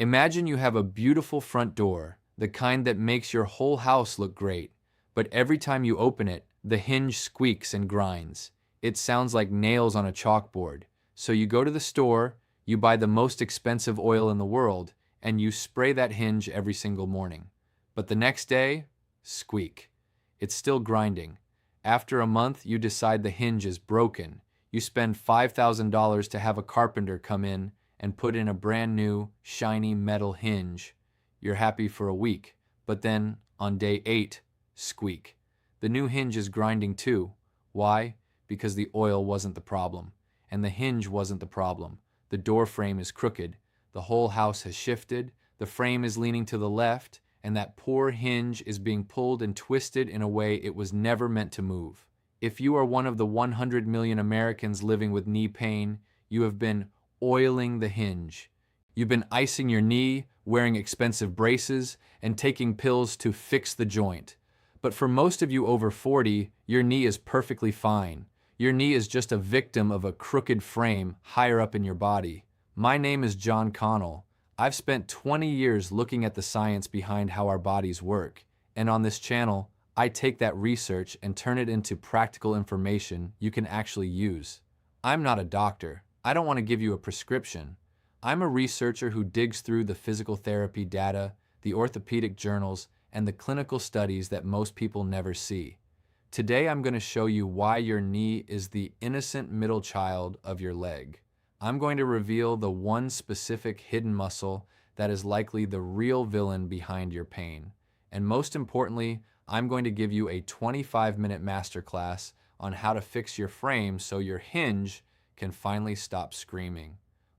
Imagine you have a beautiful front door, the kind that makes your whole house look great, but every time you open it, the hinge squeaks and grinds. It sounds like nails on a chalkboard. So you go to the store, you buy the most expensive oil in the world, and you spray that hinge every single morning. But the next day, squeak. It's still grinding. After a month, you decide the hinge is broken. You spend $5,000 to have a carpenter come in and put in a brand new, shiny metal hinge. You're happy for a week, but then, on day 8, squeak. The new hinge is grinding too. Why? Because the oil wasn't the problem, and the hinge wasn't the problem. The door frame is crooked. The whole house has shifted. The frame is leaning to the left, and that poor hinge is being pulled and twisted in a way it was never meant to move. If you are one of the 100 million Americans living with knee pain, you have been oiling the hinge. You've been icing your knee, wearing expensive braces, and taking pills to fix the joint. But for most of you over 40, your knee is perfectly fine. Your knee is just a victim of a crooked frame higher up in your body. My name is John Connell. I've spent 20 years looking at the science behind how our bodies work, and on this channel, I take that research and turn it into practical information you can actually use. I'm not a doctor. I don't want to give you a prescription. I'm a researcher who digs through the physical therapy data, the orthopedic journals, and the clinical studies that most people never see. Today I'm going to show you why your knee is the innocent middle child of your leg. I'm going to reveal the one specific hidden muscle that is likely the real villain behind your pain. And most importantly, I'm going to give you a 25-minute masterclass on how to fix your frame so your hinge can finally stop screaming.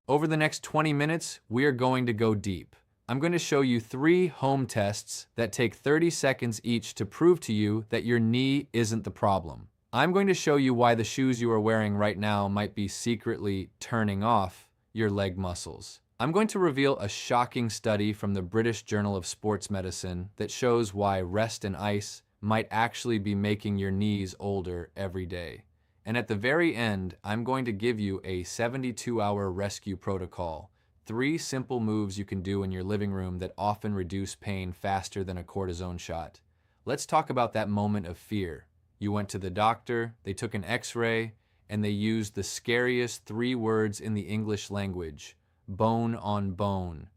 Over the next 20 minutes, we are going to go deep. I'm going to show you 3 home tests that take 30 seconds each to prove to you that your knee isn't the problem. I'm going to show you why the shoes you are wearing right now might be secretly turning off your leg muscles. I'm going to reveal a shocking study from the British Journal of Sports Medicine that shows why rest and ice might actually be making your knees older every day. And at the very end, I'm going to give you a 72-hour rescue protocol. 3 simple moves you can do in your living room that often reduce pain faster than a cortisone shot. Let's talk about that moment of fear. You went to the doctor, they took an x-ray, and they used the scariest 3 words in the English language: bone on bone.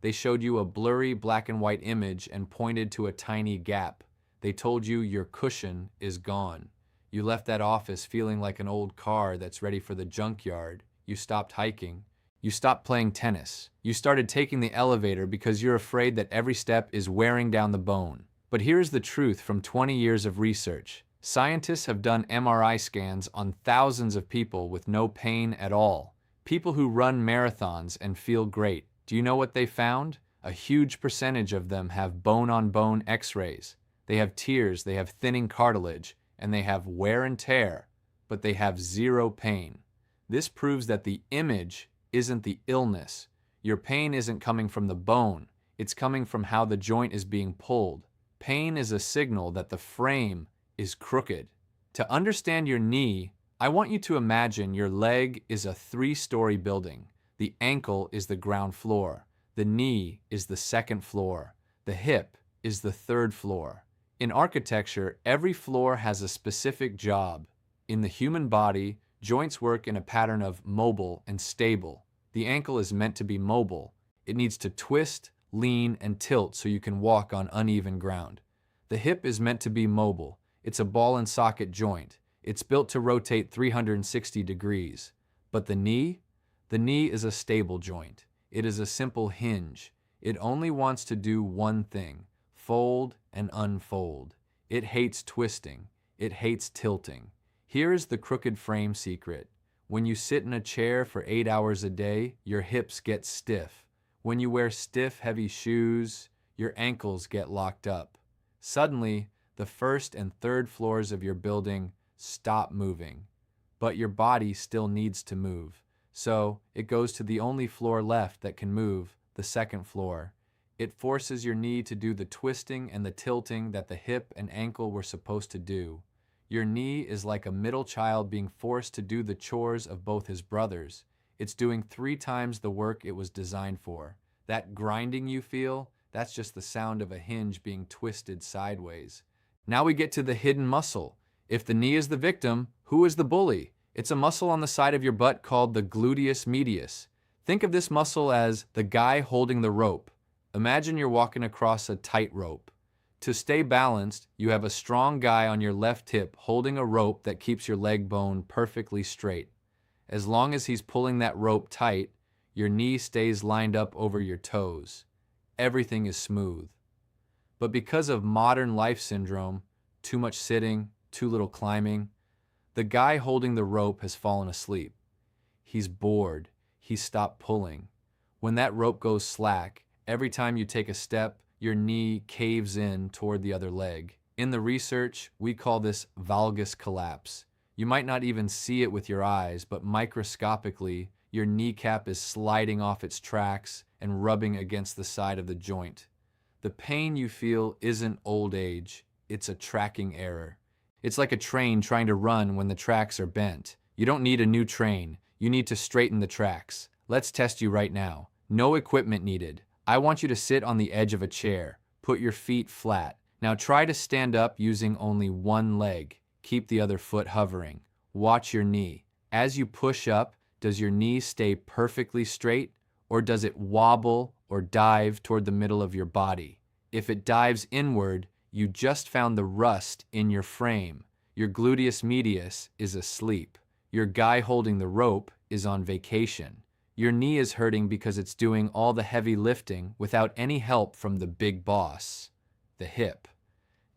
They showed you a blurry black and white image and pointed to a tiny gap. They told you your cushion is gone. You left that office feeling like an old car that's ready for the junkyard. You stopped hiking. You stopped playing tennis. You started taking the elevator because you're afraid that every step is wearing down the bone. But here's the truth from 20 years of research. Scientists have done MRI scans on thousands of people with no pain at all. People who run marathons and feel great. Do you know what they found? A huge percentage of them have bone-on-bone x-rays. They have tears, they have thinning cartilage, and they have wear and tear, but they have 0 pain. This proves that the image isn't the illness. Your pain isn't coming from the bone. It's coming from how the joint is being pulled. Pain is a signal that the frame is crooked. To understand your knee, I want you to imagine your leg is a 3-story building. The ankle is the ground floor. The knee is the 2nd floor. The hip is the 3rd floor. In architecture, every floor has a specific job. In the human body, joints work in a pattern of mobile and stable. The ankle is meant to be mobile. It needs to twist, lean, and tilt so you can walk on uneven ground. The hip is meant to be mobile. It's a ball and socket joint. It's built to rotate 360 degrees. But the knee? The knee is a stable joint. It is a simple hinge. It only wants to do one thing: fold and unfold. It hates twisting. It hates tilting. Here is the crooked frame secret. When you sit in a chair for 8 hours a day, your hips get stiff. When you wear stiff, heavy shoes, your ankles get locked up. Suddenly, the 1st and 3rd floors of your building stop moving. But your body still needs to move. So, it goes to the only floor left that can move, the 2nd floor. It forces your knee to do the twisting and the tilting that the hip and ankle were supposed to do. Your knee is like a middle child being forced to do the chores of both his brothers. It's doing 3 times the work it was designed for. That grinding you feel, that's just the sound of a hinge being twisted sideways. Now we get to the hidden muscle. If the knee is the victim, who is the bully? It's a muscle on the side of your butt called the gluteus medius. Think of this muscle as the guy holding the rope. Imagine you're walking across a tightrope. To stay balanced, you have a strong guy on your left hip holding a rope that keeps your leg bone perfectly straight. As long as he's pulling that rope tight, your knee stays lined up over your toes. Everything is smooth. But because of modern life syndrome, too much sitting, too little climbing, the guy holding the rope has fallen asleep. He's bored. He's stopped pulling. When that rope goes slack, every time you take a step, your knee caves in toward the other leg. In the research, we call this valgus collapse. You might not even see it with your eyes, but microscopically, your kneecap is sliding off its tracks and rubbing against the side of the joint. The pain you feel isn't old age, it's a tracking error. It's like a train trying to run when the tracks are bent. You don't need a new train, you need to straighten the tracks. Let's test you right now. No equipment needed. I want you to sit on the edge of a chair. Put your feet flat. Now try to stand up using only one leg. Keep the other foot hovering. Watch your knee. As you push up, does your knee stay perfectly straight, or does it wobble or dive toward the middle of your body? If it dives inward, you just found the rust in your frame. Your gluteus medius is asleep. Your guy holding the rope is on vacation. Your knee is hurting because it's doing all the heavy lifting without any help from the big boss, the hip.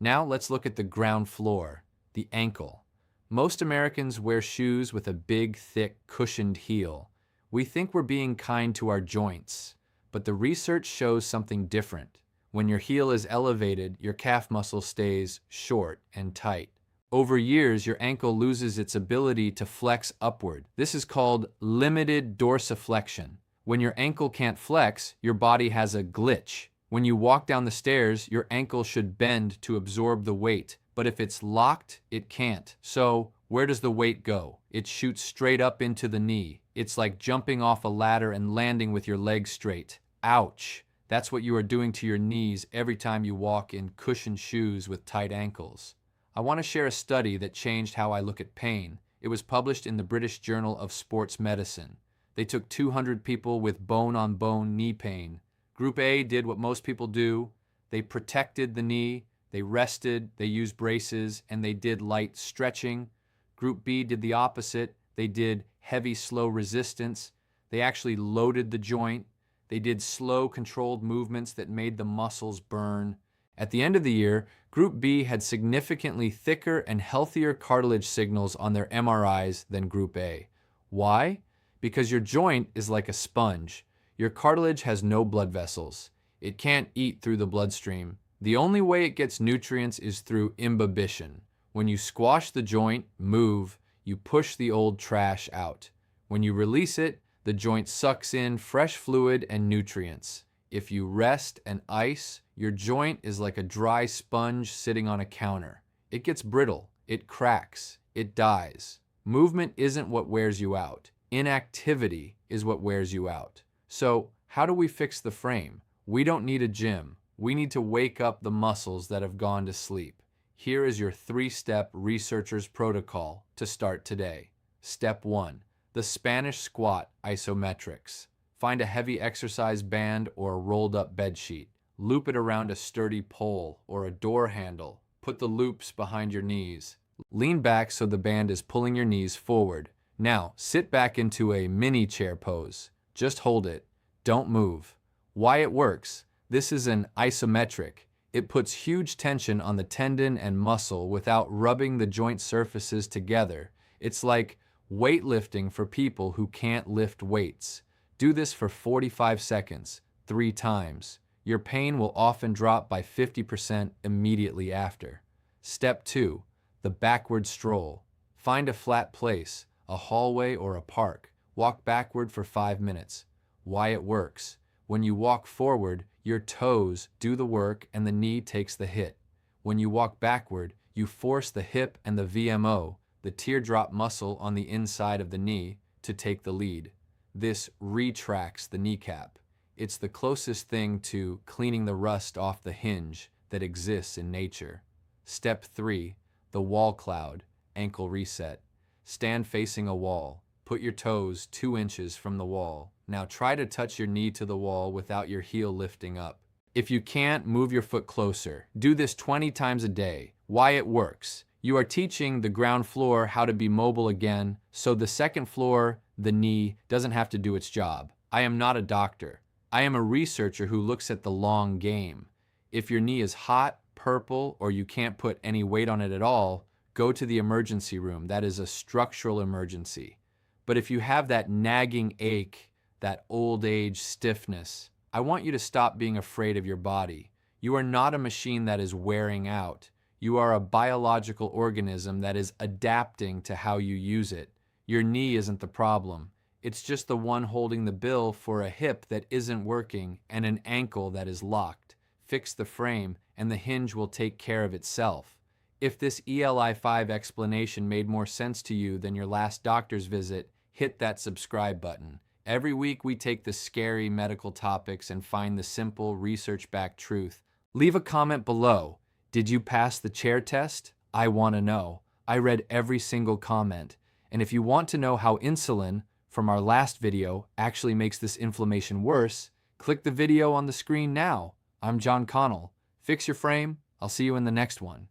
Now let's look at the ground floor, the ankle. Most Americans wear shoes with a big, thick, cushioned heel. We think we're being kind to our joints, but the research shows something different. When your heel is elevated, your calf muscle stays short and tight. Over years, your ankle loses its ability to flex upward. This is called limited dorsiflexion. When your ankle can't flex, your body has a glitch. When you walk down the stairs, your ankle should bend to absorb the weight, but if it's locked, it can't. So, where does the weight go? It shoots straight up into the knee. It's like jumping off a ladder and landing with your legs straight. Ouch! That's what you are doing to your knees every time you walk in cushioned shoes with tight ankles. I want to share a study that changed how I look at pain. It was published in the British Journal of Sports Medicine. They took 200 people with bone-on-bone knee pain. Group A did what most people do. They protected the knee, they rested, they used braces, and they did light stretching. Group B did the opposite. They did heavy, slow resistance. They actually loaded the joint. They did slow, controlled movements that made the muscles burn. At the end of the year, Group B had significantly thicker and healthier cartilage signals on their MRIs than Group A. Why? Because your joint is like a sponge. Your cartilage has no blood vessels. It can't eat through the bloodstream. The only way it gets nutrients is through imbibition. When you squash the joint, move, you push the old trash out. When you release it, the joint sucks in fresh fluid and nutrients. If you rest and ice, your joint is like a dry sponge sitting on a counter. It gets brittle, it cracks, it dies. Movement isn't what wears you out. Inactivity is what wears you out. So, how do we fix the frame? We don't need a gym. We need to wake up the muscles that have gone to sleep. Here is your 3-step researcher's protocol to start today. Step 1. The Spanish squat isometrics. Find a heavy exercise band or a rolled up bed sheet. Loop it around a sturdy pole or a door handle. Put the loops behind your knees. Lean back so the band is pulling your knees forward. Now, sit back into a mini chair pose. Just hold it. Don't move. Why it works? This is an isometric. It puts huge tension on the tendon and muscle without rubbing the joint surfaces together. It's like weightlifting for people who can't lift weights. Do this for 45 seconds, 3 times. Your pain will often drop by 50% immediately after. Step 2. The backward stroll. Find a flat place, a hallway or a park. Walk backward for 5 minutes. Why it works? When you walk forward, your toes do the work and the knee takes the hit. When you walk backward, you force the hip and the VMO, the teardrop muscle on the inside of the knee, to take the lead. This retracts the kneecap. It's the closest thing to cleaning the rust off the hinge that exists in nature. Step 3. The wall cloud, ankle reset. Stand facing a wall. Put your toes 2 inches from the wall. Now try to touch your knee to the wall without your heel lifting up. If you can't, move your foot closer. Do this 20 times a day. Why it works. You are teaching the ground floor how to be mobile again, so the second floor, the knee, doesn't have to do its job. I am not a doctor. I am a researcher who looks at the long game. If your knee is hot, purple, or you can't put any weight on it at all, go to the emergency room. That is a structural emergency. But if you have that nagging ache, that old age stiffness, I want you to stop being afraid of your body. You are not a machine that is wearing out. You are a biological organism that is adapting to how you use it. Your knee isn't the problem. It's just the one holding the bill for a hip that isn't working and an ankle that is locked. Fix the frame and the hinge will take care of itself. If this ELI5 explanation made more sense to you than your last doctor's visit, hit that subscribe button. Every week we take the scary medical topics and find the simple research-backed truth. Leave a comment below. Did you pass the chair test? I want to know. I read every single comment. And if you want to know how insulin from our last video actually makes this inflammation worse, click the video on the screen now. I'm Connell. Fix your frame. I'll see you in the next one.